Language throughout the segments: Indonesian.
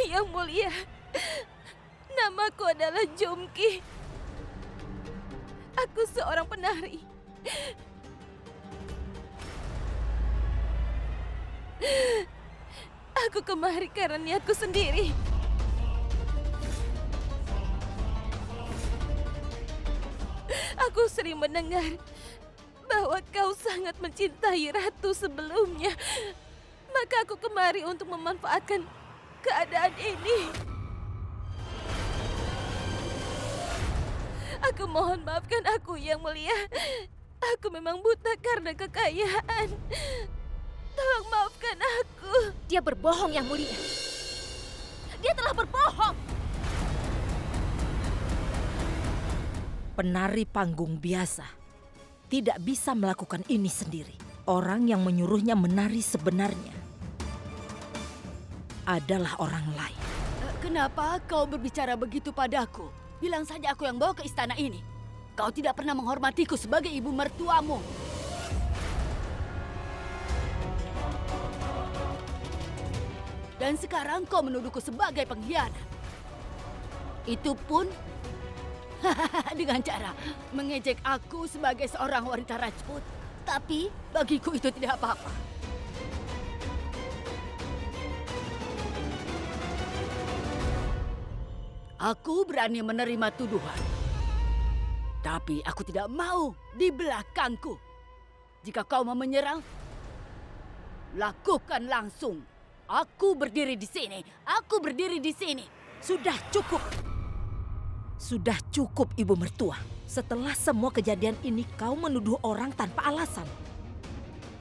Yang mulia, namaku adalah Jumki. Aku seorang penari. Aku kemari karena niatku sendiri. Aku sering mendengar bahwa kau sangat mencintai ratu sebelumnya. Maka aku kemari untuk memanfaatkan keadaan ini. Aku mohon maafkan aku, Yang Mulia. Aku memang buta karena kekayaan. Tolong maafkan aku. Dia berbohong, Yang Mulia. Dia telah berbohong. Penari panggung biasa tidak bisa melakukan ini sendiri. Orang yang menyuruhnya menari sebenarnya adalah orang lain. Kenapa kau berbicara begitu padaku? Bilang saja aku yang bawa ke istana ini. Kau tidak pernah menghormatiku sebagai ibu mertuamu. Dan sekarang kau menuduhku sebagai pengkhianat. Itu pun dengan cara mengejek aku sebagai seorang wanita Rajput. Tapi bagiku itu tidak apa-apa. Aku berani menerima tuduhan. Tapi aku tidak mau di belakangku. Jika kau mau menyerang, lakukan langsung. Aku berdiri di sini. Aku berdiri di sini. Sudah cukup. Sudah cukup, Ibu Mertua. Setelah semua kejadian ini, kau menuduh orang tanpa alasan.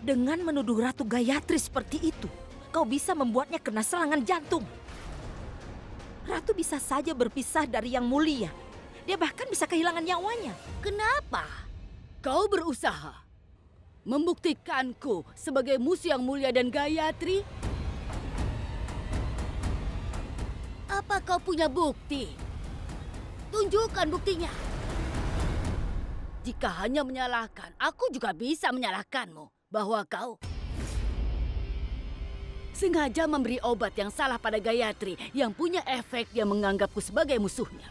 Dengan menuduh Ratu Gayatri seperti itu, kau bisa membuatnya kena serangan jantung. Ratu bisa saja berpisah dari Yang Mulia. Dia bahkan bisa kehilangan nyawanya. Kenapa? Kau berusaha membuktikanku sebagai musuh Yang Mulia dan Gayatri? Apa kau punya bukti? Tunjukkan buktinya. Jika hanya menyalahkan, aku juga bisa menyalahkanmu. Bahwa kau sengaja memberi obat yang salah pada Gayatri yang punya efek yang menganggapku sebagai musuhnya.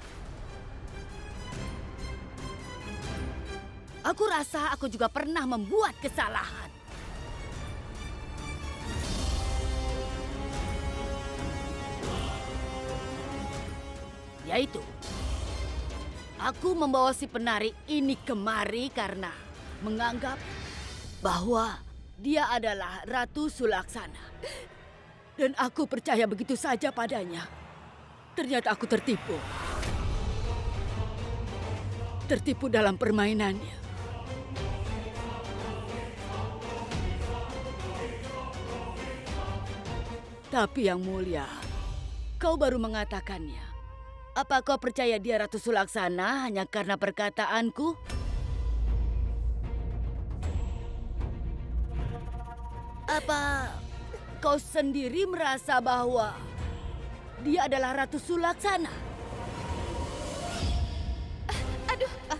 Aku rasa aku juga pernah membuat kesalahan. Yaitu, aku membawa si penari ini kemari karena menganggap bahwa dia adalah Ratu Sulaksana. Dan aku percaya begitu saja padanya. Ternyata aku tertipu. Tertipu dalam permainannya. Tapi Yang Mulia, kau baru mengatakannya. Apa kau percaya dia Ratu Sulaksana hanya karena perkataanku? Apa kau sendiri merasa bahwa dia adalah Ratu Sulaksana?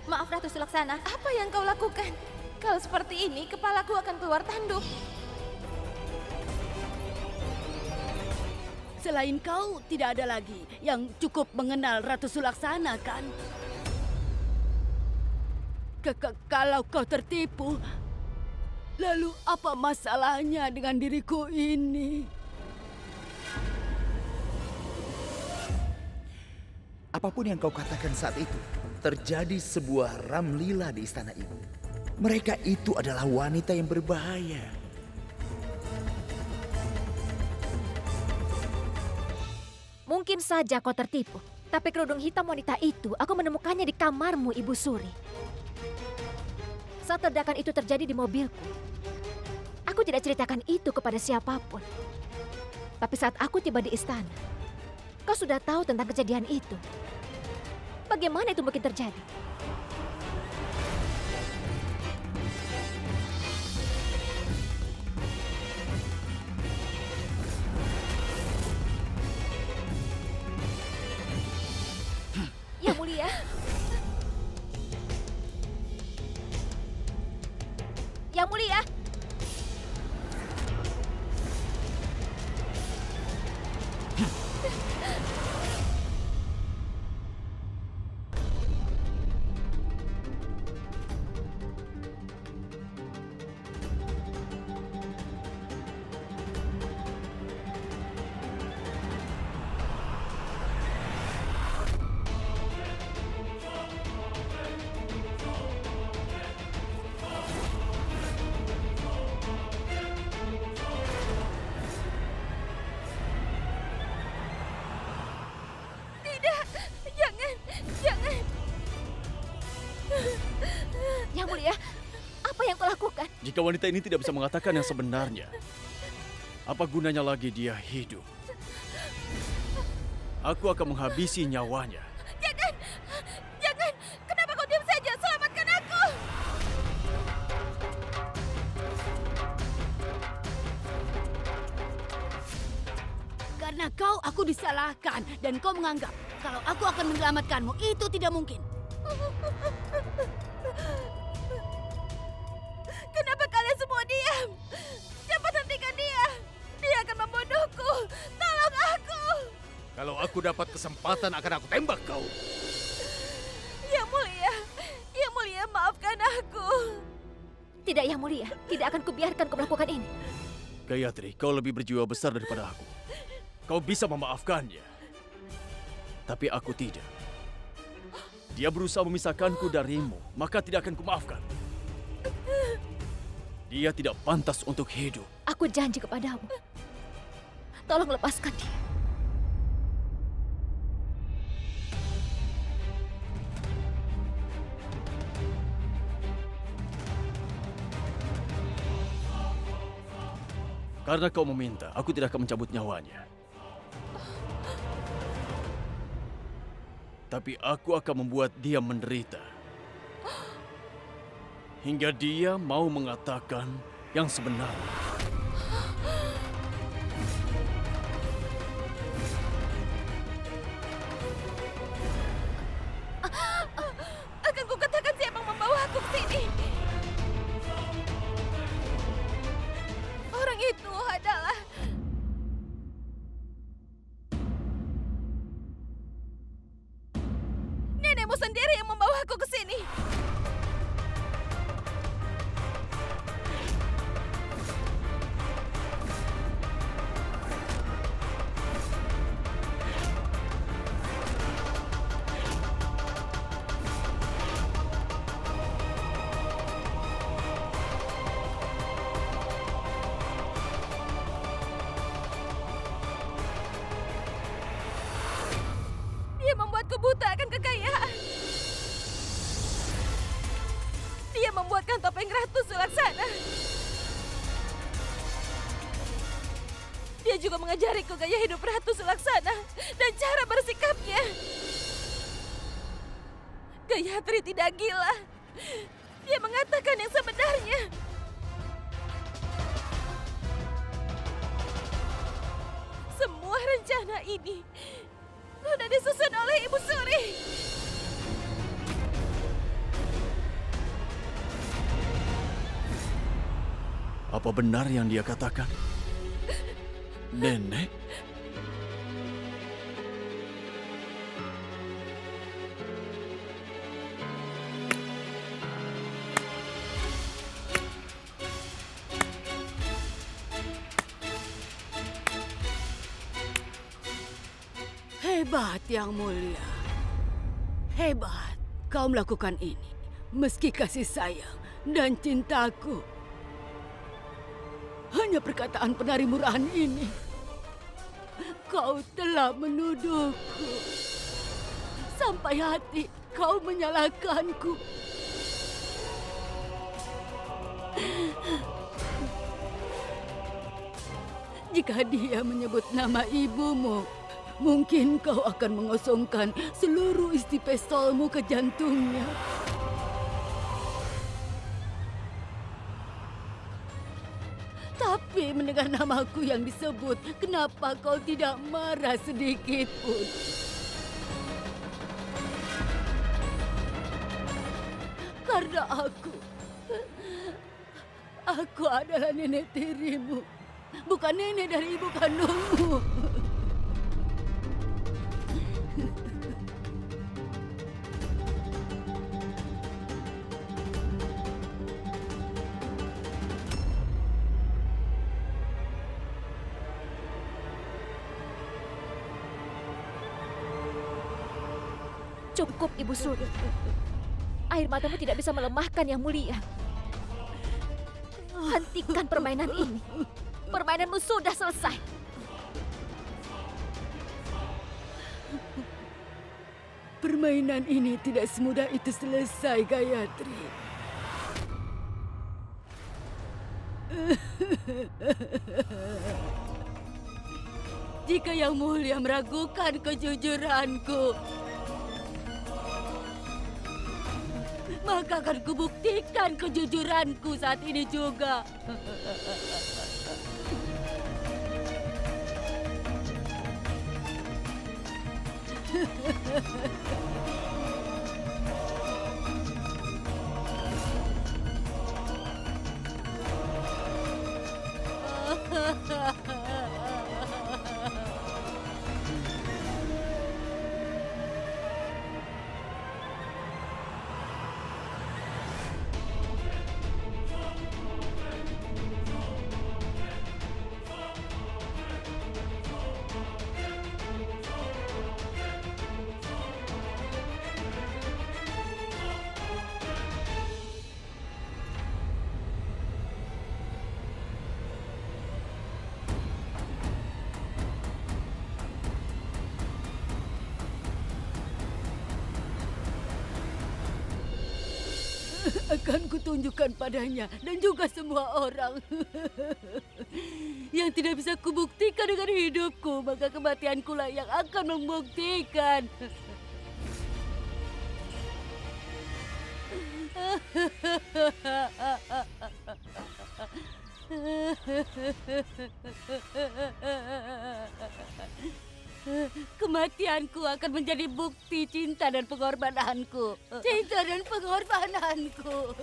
Maaf Ratu Sulaksana, apa yang kau lakukan? Kalau seperti ini, kepalaku akan keluar tanduk. Selain kau, tidak ada lagi yang cukup mengenal Ratu Sulaksana, kan? Kalau kau tertipu, lalu apa masalahnya dengan diriku ini? Apapun yang kau katakan saat itu, terjadi sebuah ramlila di istana ibu. Mereka itu adalah wanita yang berbahaya. Mungkin saja kau tertipu. Tapi kerudung hitam wanita itu, aku menemukannya di kamarmu, Ibu Suri. Saat ledakan itu terjadi di mobilku, aku tidak ceritakan itu kepada siapapun. Tapi saat aku tiba di istana, kau sudah tahu tentang kejadian itu. Bagaimana itu mungkin terjadi? Yang Mulia. Yang Mulia. lakukan? Jika wanita ini tidak bisa mengatakan yang sebenarnya, apa gunanya lagi dia hidup? Aku akan menghabisi nyawanya. Jangan! Jangan! Kenapa kau diam saja? Selamatkan aku! Karena aku disalahkan dan kau menganggap kalau aku akan menyelamatkanmu. Itu tidak mungkin. Kenapa kalian semua diam? Cepat hentikan dia! Dia akan membunuhku! Tolong aku! Kalau aku dapat kesempatan akan aku tembak kau. Yang mulia, maafkan aku. Tidak, Yang Mulia. Tidak akan kubiarkan kau melakukan ini. Gayatri, kau lebih berjiwa besar daripada aku. Kau bisa memaafkannya. Tapi aku tidak. Dia berusaha memisahkanku darimu, maka tidak akan kumaafkan. Dia tidak pantas untuk hidup. Aku janji kepadamu. Tolong lepaskan dia. Karena kau meminta, aku tidak akan mencabut nyawanya. Tapi aku akan membuat dia menderita. Hingga dia mau mengatakan yang sebenarnya. Akan kukatakan siapa yang membawa aku ke sini. Orang itu adalah... nenekmu sendiri yang membawa aku ke sini. Dia membuatku buta akan kekayaan. Dia membuatkan topeng Ratu Sulaksana. Dia juga mengajariku gaya hidup Ratu Sulaksana dan cara bersikapnya. Gayatri tidak gila. Dia mengatakan yang sebenarnya. Semua rencana ini sudah disusun oleh Ibu Suri. Apa benar yang dia katakan? Nenek? Hebat, Yang Mulia. Hebat. Kau melakukan ini. Meski kasih sayang dan cintaku. Hanya perkataan penari murahan ini. Kau telah menuduhku. Sampai hati kau menyalahkanku. Jika dia menyebut nama ibumu, mungkin kau akan mengosongkan seluruh isi pistolmu ke jantungnya. Tapi mendengar namaku yang disebut, kenapa kau tidak marah sedikit pun? Karena aku adalah nenek tirimu, bukan nenek dari ibu kandungmu. Cukup, Ibu Suri. Air matamu tidak bisa melemahkan Yang Mulia. Hentikan permainan ini. Permainanmu sudah selesai. Permainan ini tidak semudah itu selesai, Gayatri. Jika Yang Mulia meragukan kejujuranku, maka akan kubuktikan kejujuranku saat ini juga. Akan kutunjukkan padanya dan juga semua orang yang tidak bisa kubuktikan dengan hidupku, maka kematianku lah yang akan membuktikan. Kematianku akan menjadi bukti cinta dan pengorbananku. Cinta dan pengorbananku.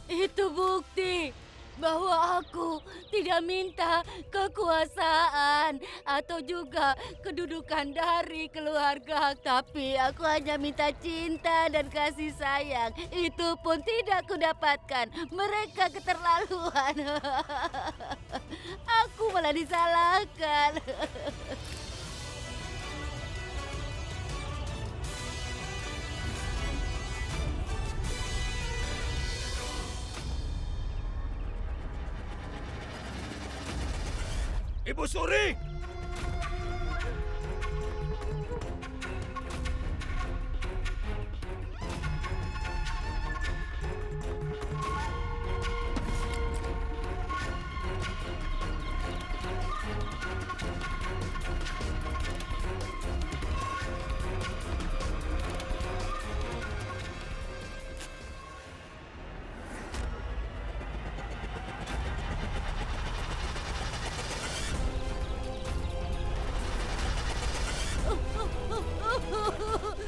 Itu bukti bahwa aku tidak minta kekuasaan atau juga kedudukan dari keluarga, tapi aku hanya minta cinta dan kasih sayang. Itu pun tidak kudapatkan. Mereka keterlaluan. Aku malah disalahkan. Ibu Suri!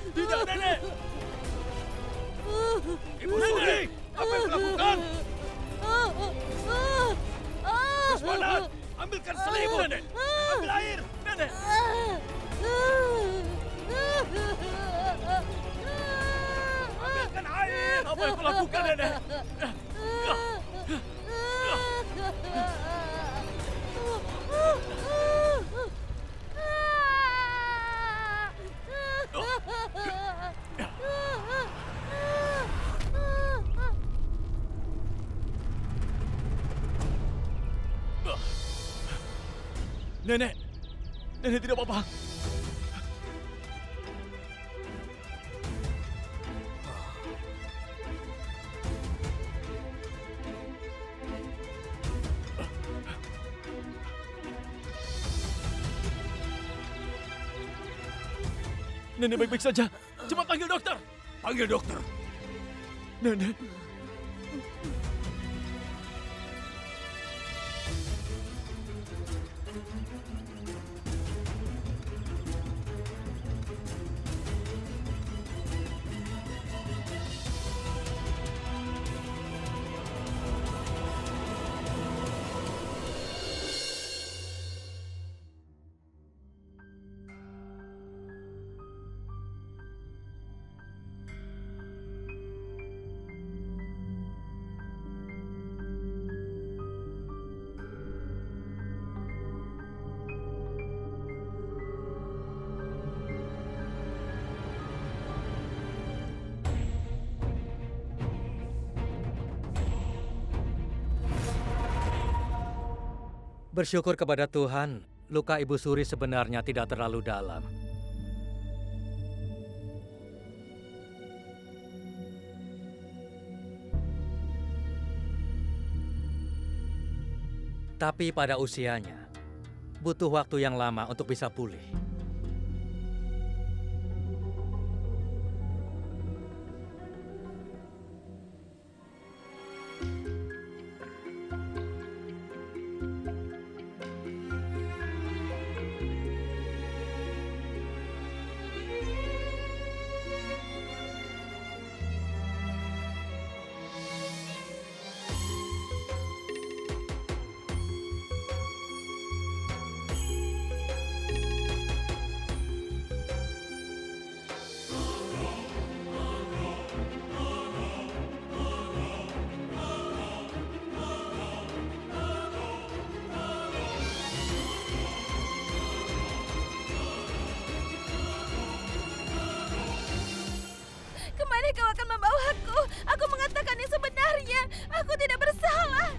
Tidak, Nenek! Ibu Suri! Apa yang kulakukan? Puspanat! Ambilkan selimut, Nenek! Ambil air, Nenek! Ambilkan air! Apa yang kulakukan, Nenek? Nenek! Nenek tidak apa-apa. Nenek baik-baik saja. Cepat panggil dokter. Panggil dokter. Nenek. Bersyukur kepada Tuhan, luka Ibu Suri sebenarnya tidak terlalu dalam. Tapi pada usianya, butuh waktu yang lama untuk bisa pulih. Kemana kau akan membawaku? Aku mengatakan yang sebenarnya. Aku tidak bersalah.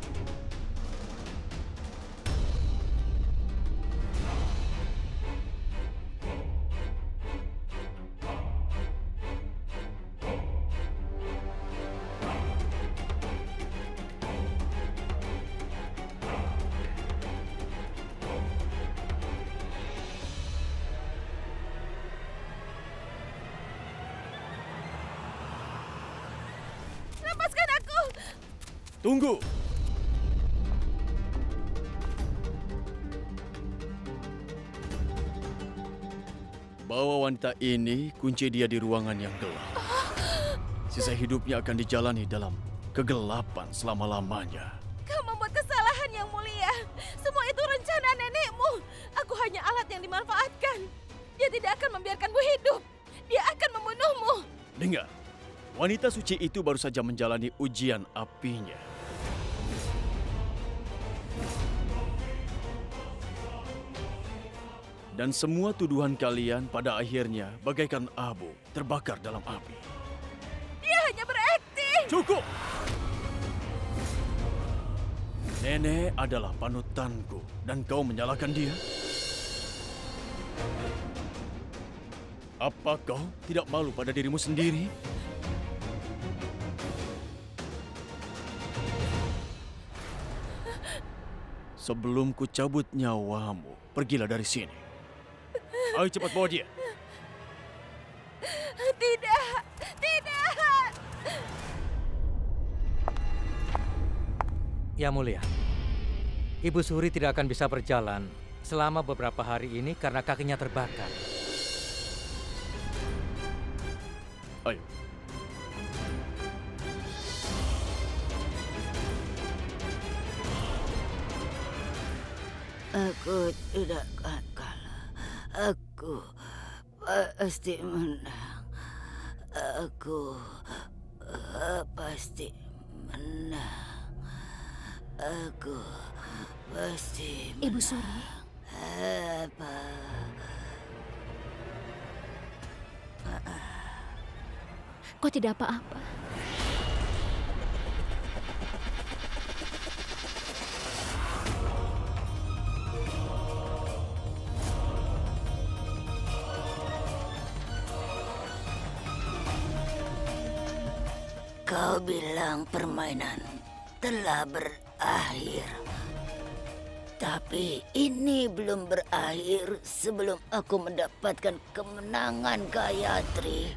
Lepaskan aku! Tunggu! Bawa wanita ini, kunci dia di ruangan yang gelap. Sisa hidupnya akan dijalani dalam kegelapan selama-lamanya. Kau membuat kesalahan yang mulia. Semua itu rencana nenekmu. Aku hanya alat yang dimanfaatkan. Dia tidak akan membiarkanmu hidup. Dia akan membunuhmu. Dengar, wanita suci itu baru saja menjalani ujian apinya. Dan semua tuduhan kalian pada akhirnya bagaikan abu terbakar dalam api. Dia hanya berakting. Cukup! Nenek adalah panutanku dan kau menyalahkan dia? Apa kau tidak malu pada dirimu sendiri? Sebelum ku cabut nyawamu, pergilah dari sini. Ayo cepat bawa dia. Tidak, tidak. Ya Mulia, Ibu Suri tidak akan bisa berjalan selama beberapa hari ini karena kakinya terbakar. Ayo. Aku tidak akan kalah. Aku pasti menang. Aku pasti menang. Aku pasti menang. Ibu Suri. Apa? Kau tidak apa-apa. Kau bilang permainan telah berakhir. Tapi ini belum berakhir sebelum aku mendapatkan kemenangan, Gayatri.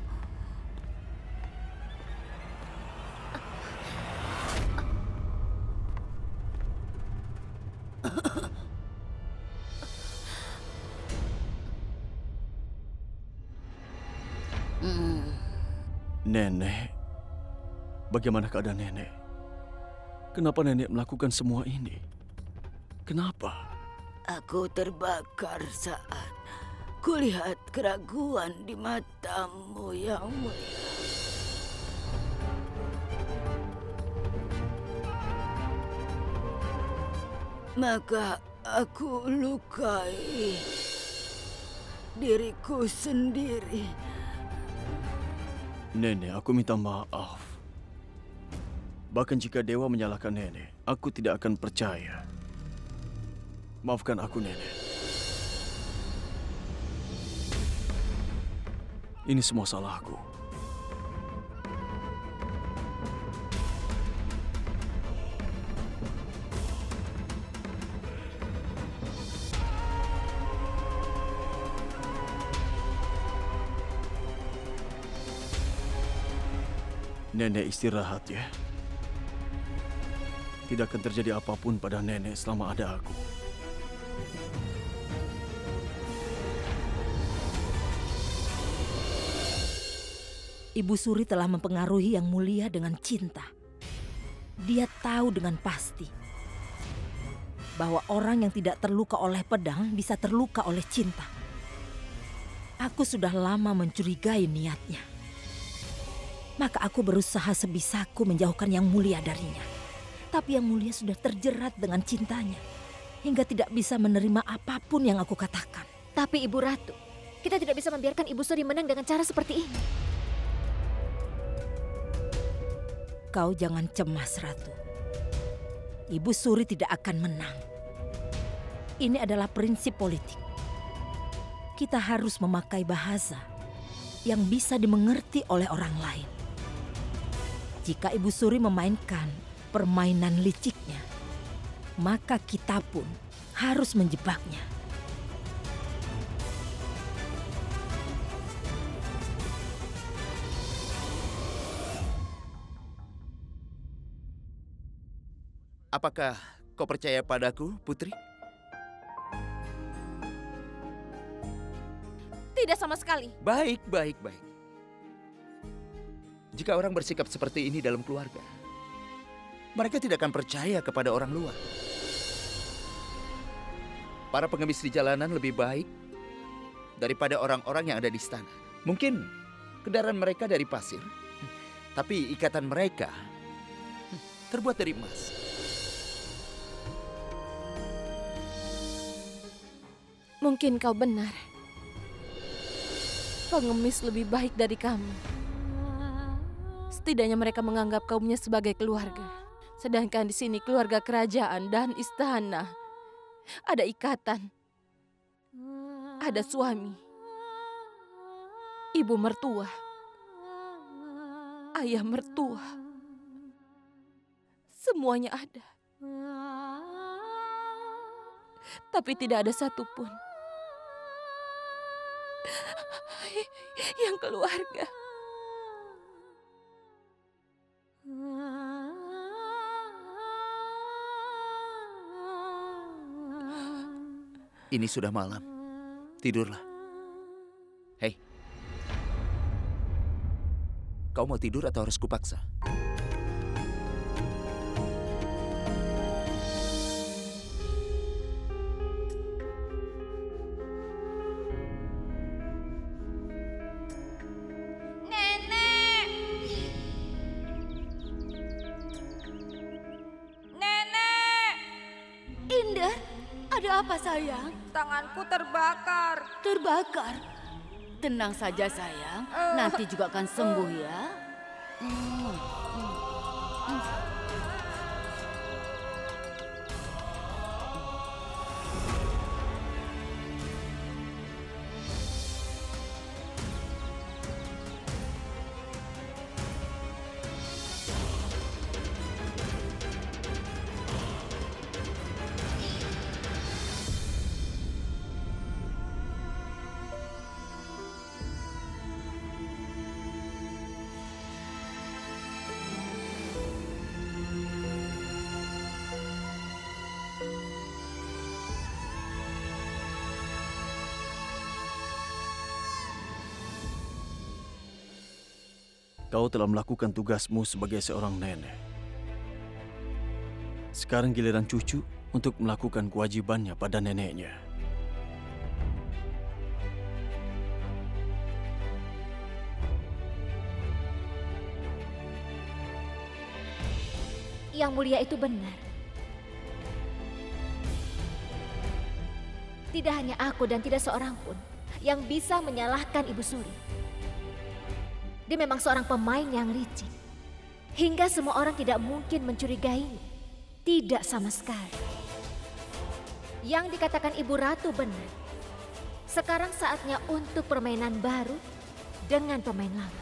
Nenek, bagaimana keadaan nenek? Kenapa nenek melakukan semua ini? Kenapa? Aku terbakar saat kulihat keraguan di matamu yang mulia. Maka aku lukai diriku sendiri. Nenek, aku minta maaf. Bahkan jika dewa menyalahkan nenek, aku tidak akan percaya. Maafkan aku, nenek. Ini semua salahku. Nenek istirahat ya. Tidak akan terjadi apapun pada nenek selama ada aku. Ibu Suri telah mempengaruhi Yang Mulia dengan cinta. Dia tahu dengan pasti bahwa orang yang tidak terluka oleh pedang bisa terluka oleh cinta. Aku sudah lama mencurigai niatnya. Maka aku berusaha sebisaku menjauhkan Yang Mulia darinya. Tapi Yang Mulia sudah terjerat dengan cintanya hingga tidak bisa menerima apapun yang aku katakan. Tapi Ibu Ratu, kita tidak bisa membiarkan Ibu Suri menang dengan cara seperti ini. Kau jangan cemas, Ratu. Ibu Suri tidak akan menang. Ini adalah prinsip politik. Kita harus memakai bahasa yang bisa dimengerti oleh orang lain. Jika Ibu Suri memainkan permainan liciknya, maka kita pun harus menjebaknya. Apakah kau percaya padaku, Putri? Tidak sama sekali. Baik. Jika orang bersikap seperti ini dalam keluarga, mereka tidak akan percaya kepada orang luar. Para pengemis di jalanan lebih baik daripada orang-orang yang ada di istana. Mungkin kendaraan mereka dari pasir, tapi ikatan mereka terbuat dari emas. Mungkin kau benar. Pengemis lebih baik dari kamu. Setidaknya mereka menganggap kaumnya sebagai keluarga. Sedangkan di sini keluarga kerajaan dan istana. Ada ikatan. Ada suami. Ibu mertua. Ayah mertua. Semuanya ada. Tapi tidak ada satupun yang keluarga. Ini sudah malam. Tidurlah. Hei. Kau mau tidur atau harus kupaksa? Apa sayang? Tanganku terbakar. Terbakar? Tenang saja sayang, nanti juga akan sembuh ya. Kau telah melakukan tugasmu sebagai seorang nenek. Sekarang giliran cucu untuk melakukan kewajibannya pada neneknya. Yang Mulia itu benar. Tidak hanya aku dan tidak seorang pun yang bisa menyalahkan Ibu Suri. Dia memang seorang pemain yang licik. Hingga semua orang tidak mungkin mencurigainya. Tidak sama sekali. Yang dikatakan Ibu Ratu benar. Sekarang saatnya untuk permainan baru dengan pemain lama.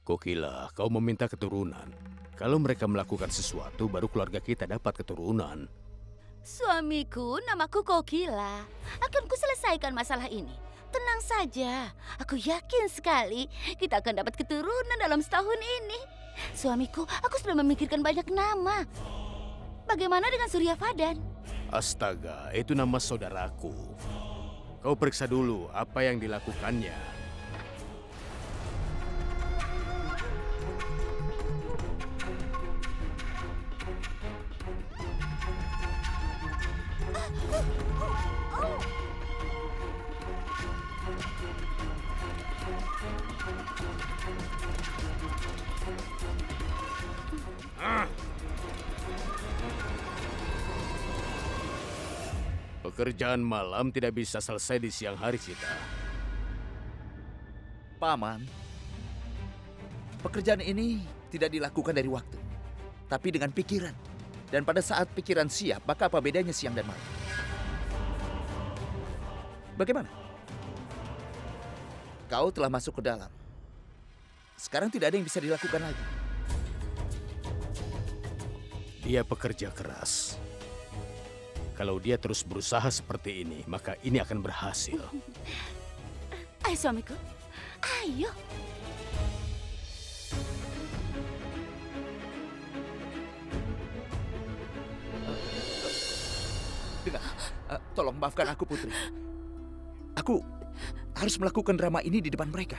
Kokila, kau meminta keturunan. Kalau mereka melakukan sesuatu, baru keluarga kita dapat keturunan. Suamiku, namaku Kokila. Akan kuselesaikan masalah ini. Tenang saja. Aku yakin sekali kita akan dapat keturunan dalam setahun ini. Suamiku, aku sudah memikirkan banyak nama. Bagaimana dengan Surya Fadan? Astaga, itu nama saudaraku. Kau periksa dulu apa yang dilakukannya. Pekerjaan malam tidak bisa selesai di siang hari, Sita. Paman, pekerjaan ini tidak dilakukan dari waktu, tapi dengan pikiran. Dan pada saat pikiran siap, maka apa bedanya siang dan malam? Bagaimana? Kau telah masuk ke dalam. Sekarang tidak ada yang bisa dilakukan lagi. Dia pekerja keras. Kalau dia terus berusaha seperti ini, maka ini akan berhasil. Ayo suamiku, ayo. Dengar, tolong maafkan aku, Putri. Aku harus melakukan drama ini di depan mereka.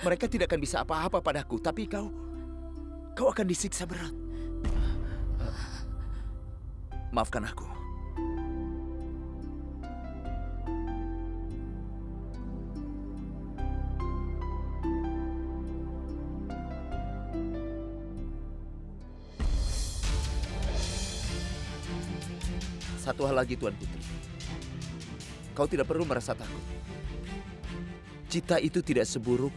Mereka tidak akan bisa apa-apa padaku, tapi kau akan disiksa berat. Maafkan aku. Satu hal lagi, Tuan Putri. Kau tidak perlu merasa takut. Cita itu tidak seburuk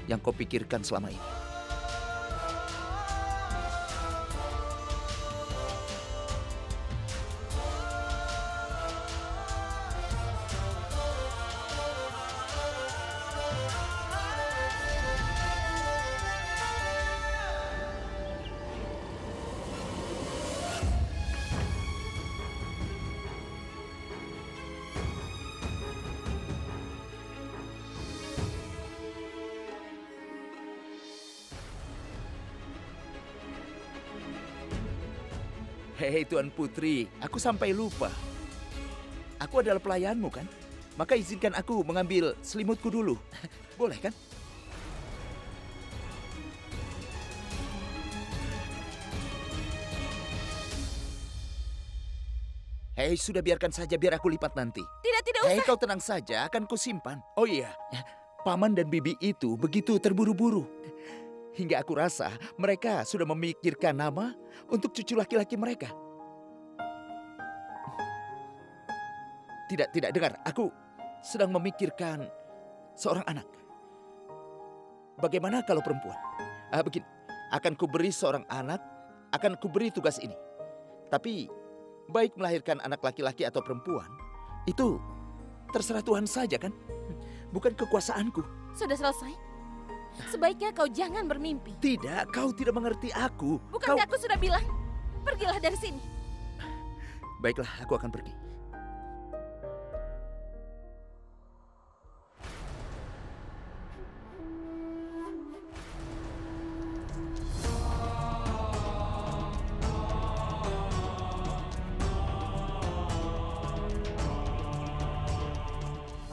yang kau pikirkan selama ini. Hei Tuan Putri, aku sampai lupa. Aku adalah pelayanmu kan? Maka izinkan aku mengambil selimutku dulu. Boleh kan? Hei, sudah biarkan saja biar aku lipat nanti. Tidak usah. Hei, kau tenang saja, akan kusimpan. Oh iya, Paman dan Bibi itu begitu terburu-buru. Hingga aku rasa mereka sudah memikirkan nama untuk cucu laki-laki mereka. Tidak, dengar. Aku sedang memikirkan seorang anak. Bagaimana kalau perempuan? Begini, akan kuberi seorang anak, akan kuberi tugas ini. Tapi baik melahirkan anak laki-laki atau perempuan, itu terserah Tuhan saja kan? Bukan kekuasaanku. Sudah selesai? Sebaiknya kau jangan bermimpi. Tidak, kau tidak mengerti aku. Bukankah aku sudah bilang, pergilah dari sini. Baiklah, aku akan pergi.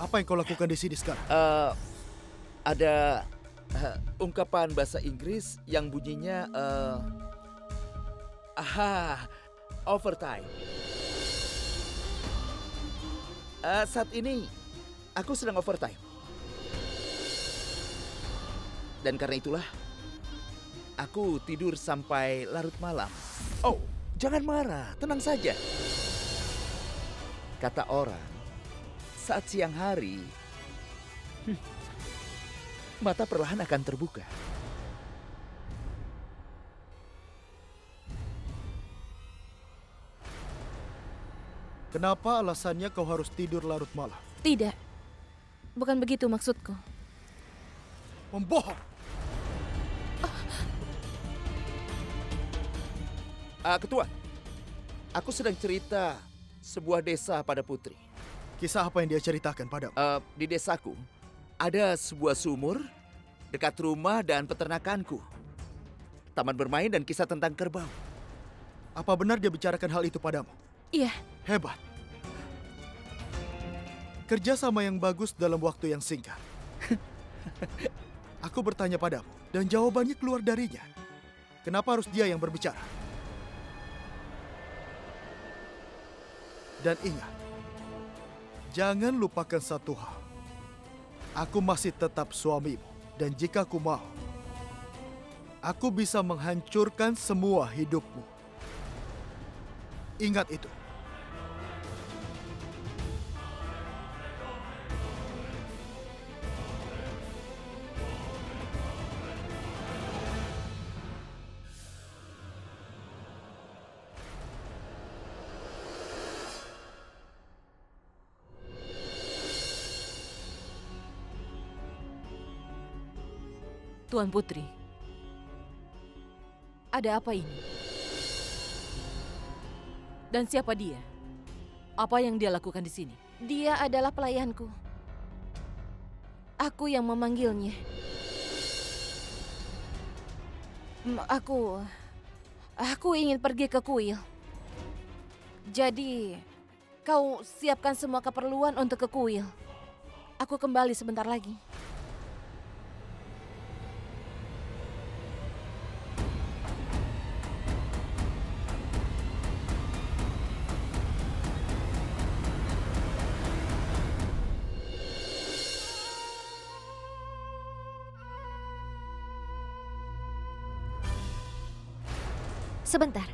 Apa yang kau lakukan di sini sekarang? Ada ungkapan bahasa Inggris yang bunyinya overtime. Saat ini aku sedang overtime. Dan karena itulah, aku tidur sampai larut malam. Oh, jangan marah, tenang saja. Kata orang, saat siang hari, mata perlahan akan terbuka. Kenapa alasannya kau harus tidur larut malam? Tidak. Bukan begitu maksudku. Membohong! Ketua, aku sedang cerita sebuah desa pada Putri. Kisah apa yang dia ceritakan padamu? Di desaku, ada sebuah sumur dekat rumah dan peternakanku. Taman bermain dan kisah tentang kerbau. Apa benar dia bicarakan hal itu padamu? Iya. Hebat. Kerjasama yang bagus dalam waktu yang singkat. Aku bertanya padamu, dan jawabannya keluar darinya. Kenapa harus dia yang berbicara? Dan ingat, jangan lupakan satu hal. Aku masih tetap suamimu, dan jika aku mau, aku bisa menghancurkan semua hidupmu. Ingat itu. Tuan Putri, ada apa ini? Dan siapa dia? Apa yang dia lakukan di sini? Dia adalah pelayanku. Aku yang memanggilnya. Aku ingin pergi ke kuil. Jadi, kau siapkan semua keperluan untuk ke kuil. Aku kembali sebentar lagi. Sebentar.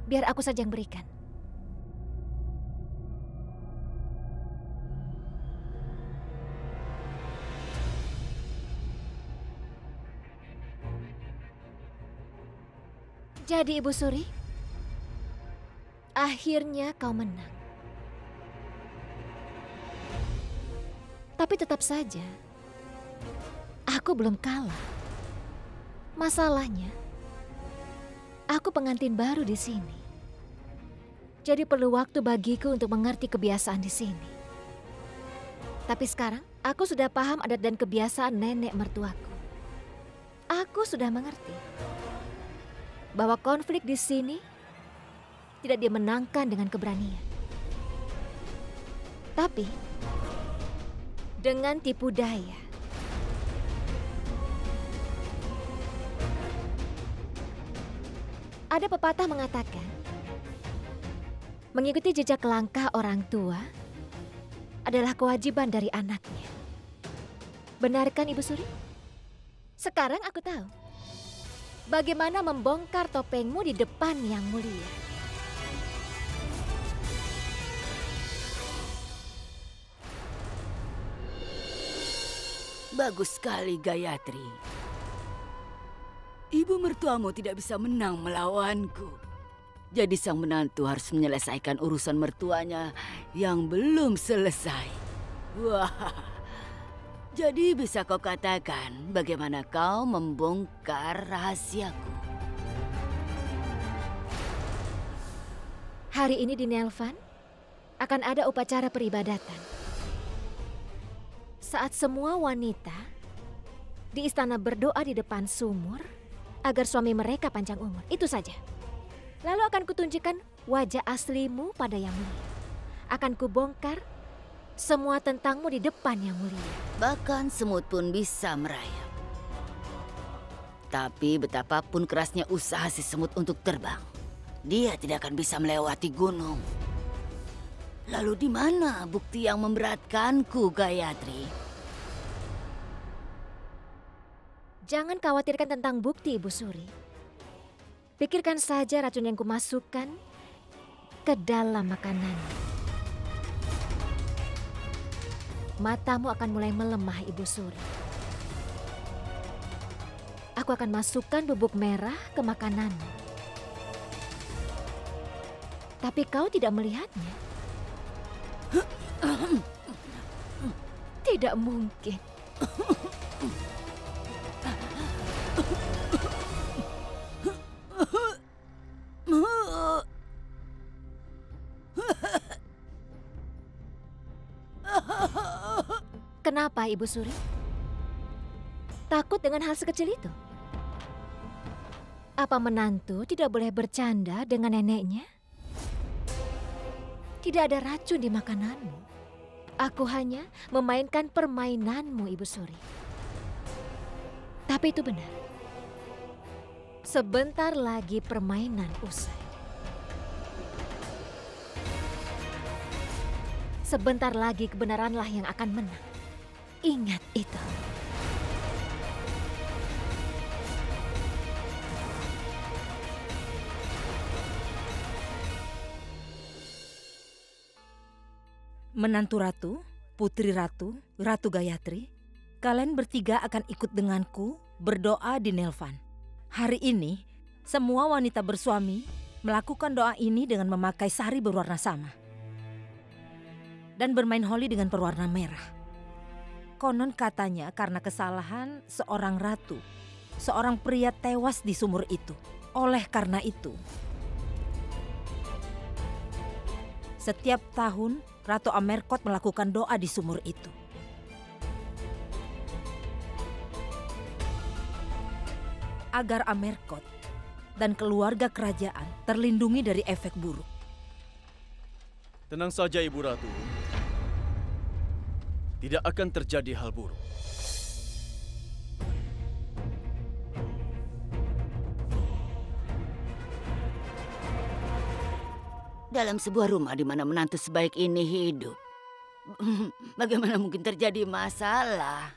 Biar aku saja yang berikan. Jadi Ibu Suri, akhirnya kau menang. Tapi tetap saja, aku belum kalah. Masalahnya, aku pengantin baru di sini. Jadi perlu waktu bagiku untuk mengerti kebiasaan di sini. Tapi sekarang, aku sudah paham adat dan kebiasaan nenek mertuaku. Aku sudah mengerti bahwa konflik di sini tidak dimenangkan dengan keberanian. Tapi dengan tipu daya. Ada pepatah mengatakan, mengikuti jejak langkah orang tua adalah kewajiban dari anaknya. Benarkan Ibu Suri? Sekarang aku tahu bagaimana membongkar topengmu di depan Yang Mulia. Bagus sekali, Gayatri. Ibu mertuamu tidak bisa menang melawanku. Jadi sang menantu harus menyelesaikan urusan mertuanya yang belum selesai. Wah, jadi bisa kau katakan bagaimana kau membongkar rahasiaku? Hari ini di Nelvan akan ada upacara peribadatan. Saat semua wanita di istana berdoa di depan sumur agar suami mereka panjang umur. Itu saja. Lalu akan kutunjukkan wajah aslimu pada Yang Mulia. Akan kubongkar semua tentangmu di depan Yang Mulia. Bahkan semut pun bisa merayap. Tapi betapapun kerasnya usaha si semut untuk terbang, dia tidak akan bisa melewati gunung. Lalu di mana bukti yang memberatkanku, Gayatri? Jangan khawatirkan tentang bukti, Ibu Suri. Pikirkan saja racun yang kumasukkan ke dalam makanan. Matamu akan mulai melemah, Ibu Suri. Aku akan masukkan bubuk merah ke makananmu. Tapi kau tidak melihatnya. Tidak mungkin. Kenapa, Ibu Suri? Takut dengan hal sekecil itu? Apa menantu tidak boleh bercanda dengan neneknya? Tidak ada racun di makananmu. Aku hanya memainkan permainanmu, Ibu Suri. Tapi itu benar. Sebentar lagi permainan usai. Sebentar lagi kebenaranlah yang akan menang. Ingat itu. Menantu ratu, putri ratu, Ratu Gayatri, kalian bertiga akan ikut denganku berdoa di Nelvan. Hari ini, semua wanita bersuami melakukan doa ini dengan memakai sari berwarna sama. Dan bermain holi dengan berwarna merah. Konon katanya karena kesalahan seorang ratu, seorang pria tewas di sumur itu. Oleh karena itu, setiap tahun Ratu Amerkot melakukan doa di sumur itu. Agar Amerkot dan keluarga kerajaan terlindungi dari efek buruk. Tenang saja, Ibu Ratu. Tidak akan terjadi hal buruk. Dalam sebuah rumah di mana menantu sebaik ini hidup, bagaimana mungkin terjadi masalah?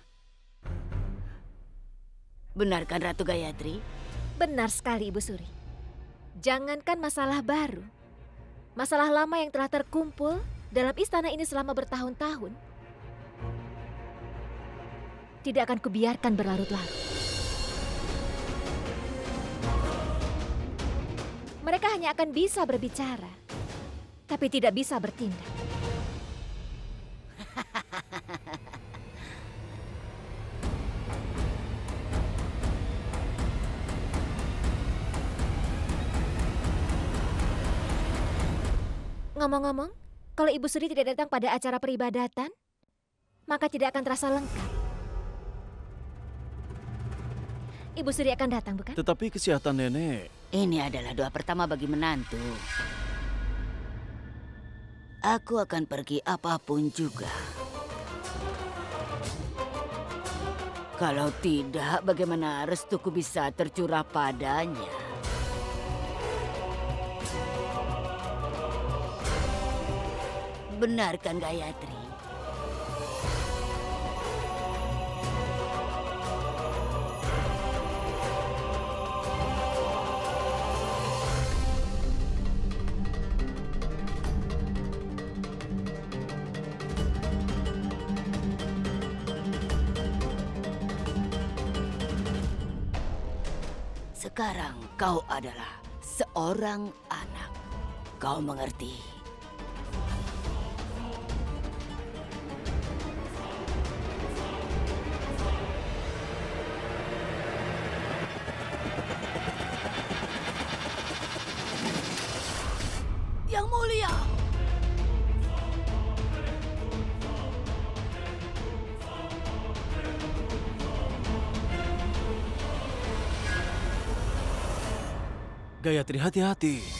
Benarkan Ratu Gayatri? Benar sekali, Ibu Suri. Jangankan masalah baru, masalah lama yang telah terkumpul dalam istana ini selama bertahun-tahun, tidak akan kubiarkan berlarut-larut. Mereka hanya akan bisa berbicara, tapi tidak bisa bertindak. Ngomong-ngomong, kalau Ibu Suri tidak datang pada acara peribadatan, maka tidak akan terasa lengkap. Ibu Suri akan datang, bukan? Tetapi kesehatan nenek... Ini adalah doa pertama bagi menantu. Aku akan pergi apapun juga. Kalau tidak, bagaimana restuku bisa tercurah padanya? Benarkan Gayatri? Sekarang kau adalah seorang anak. Kau mengerti? Yang mulia! Gayatri, hati-hati.